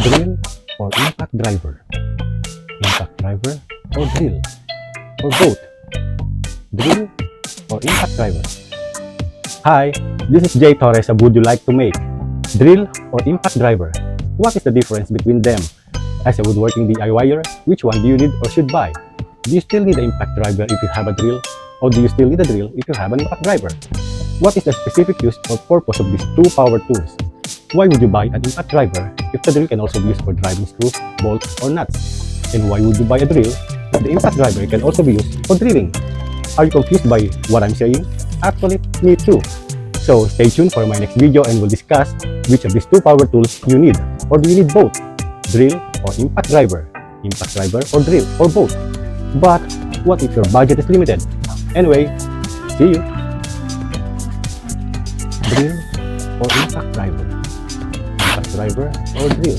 Drill or impact driver? Impact driver or drill? Or both? Drill or impact driver? Hi, this is Jay Torres of Would You Like to Make? Drill or impact driver? What is the difference between them? As a woodworking DIYer, which one do you need or should buy? Do you still need an impact driver if you have a drill? Or do you still need a drill if you have an impact driver? What is the specific use or purpose of these two power tools? Why would you buy an impact driver if the drill can also be used for driving screws, bolts, or nuts? And why would you buy a drill if the impact driver can also be used for drilling? Are you confused by what I'm saying? Actually, me too. So stay tuned for my next video and we'll discuss which of these two power tools you need. Or do you need both? Drill or impact driver? Impact driver or drill or both? But what if your budget is limited? Anyway, see you! Drill or impact driver? Impact driver or drill?